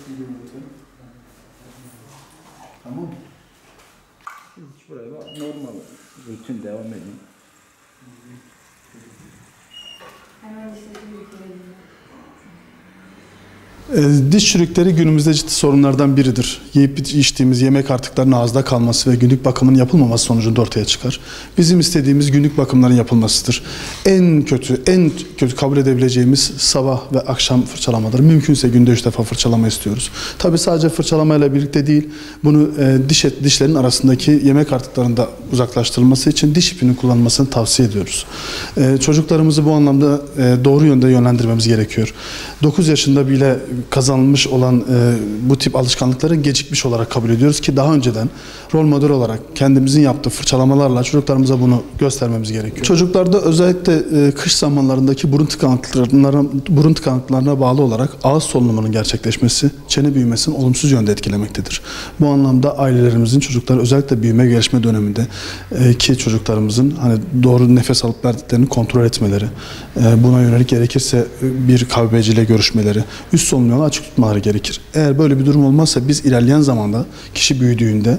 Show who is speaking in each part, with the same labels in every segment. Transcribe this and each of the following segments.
Speaker 1: bir görüntü. Tamam mı?
Speaker 2: Hiç buraya bak, normal rutin devam edin.
Speaker 3: Hemen istediğim ülkelerinde.
Speaker 1: Diş çürükleri günümüzde ciddi sorunlardan biridir. Yiyip içtiğimiz yemek artıklarının ağızda kalması ve günlük bakımın yapılmaması sonucunda ortaya çıkar. Bizim istediğimiz günlük bakımların yapılmasıdır. En kötü kabul edebileceğimiz sabah ve akşam fırçalamadır. Mümkünse günde 3 defa fırçalama istiyoruz. Tabii sadece fırçalamayla birlikte değil, bunu dişlerin arasındaki yemek artıklarında uzaklaştırılması için diş ipinin kullanılmasını tavsiye ediyoruz. Çocuklarımızı bu anlamda doğru yönde yönlendirmemiz gerekiyor. 9 yaşında bile kazanılmış olan bu tip alışkanlıkların gecikmiş olarak kabul ediyoruz ki daha önceden rol model olarak kendimizin yaptığı fırçalamalarla çocuklarımıza bunu göstermemiz gerekiyor. Çocuklarda özellikle kış zamanlarındaki burun tıkanıklarına bağlı olarak ağız solunumunun gerçekleşmesi çene büyümesini olumsuz yönde etkilemektedir. Bu anlamda ailelerimizin çocukları özellikle büyüme gelişme döneminde ki çocuklarımızın hani doğru nefes alıp verdiklerini kontrol etmeleri, buna yönelik gerekirse bir kahveciyle görüşmeleri, üst solunum yolu açık tutmaları gerekir. Eğer böyle bir durum olmazsa biz ilerleyen zamanda kişi büyüdüğünde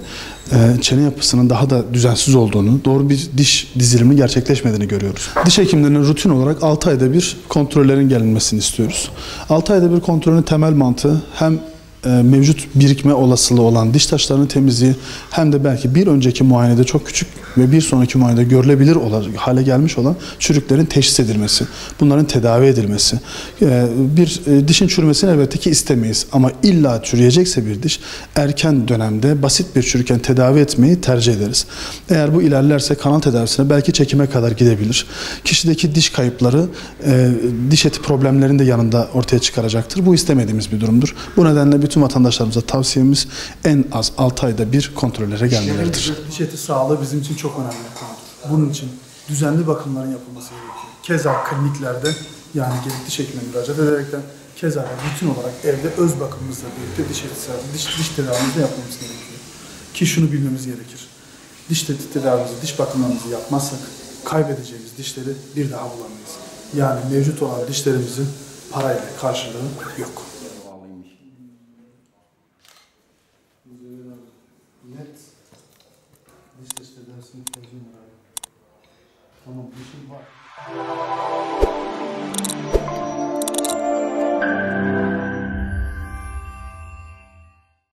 Speaker 1: çene yapısının daha da düzensiz olduğunu, doğru bir diş dizilimi gerçekleşmediğini görüyoruz. Diş hekimlerinin rutin olarak 6 ayda bir kontrollerin gelinmesini istiyoruz. 6 ayda bir kontrolün temel mantığı hem mevcut birikme olasılığı olan diş taşlarının temizliği hem de belki bir önceki muayenede çok küçük ve bir sonraki muayenede görülebilir hale gelmiş olan çürüklerin teşhis edilmesi, bunların tedavi edilmesi. Bir dişin çürümesini elbette ki istemeyiz ama illa çürüyecekse bir diş erken dönemde basit bir çürükken tedavi etmeyi tercih ederiz. Eğer bu ilerlerse kanal tedavisine belki çekime kadar gidebilir. Kişideki diş kayıpları diş eti problemlerinin de yanında ortaya çıkaracaktır. Bu istemediğimiz bir durumdur. Bu nedenle bütün vatandaşlarımıza tavsiyemiz en az 6 ayda bir kontrollere gelmeleridir. Diş eti sağlığı bizim için çok önemli. Bunun için düzenli bakımların yapılması gerekiyor. Keza kliniklerde yani gelip diş hekimine müracaat ederekten keza rutin olarak evde öz bakımımızla birlikte diş tedavimizde yapmamız gerekiyor. Ki şunu bilmemiz gerekir. Diş tedavimizi, diş bakımlarımızı yapmazsak kaybedeceğimiz dişleri bir daha bulamayız. Yani mevcut olan dişlerimizin parayla karşılığı yok. Net diş tedavisi ihtiyacım var. Tamam, dişim var.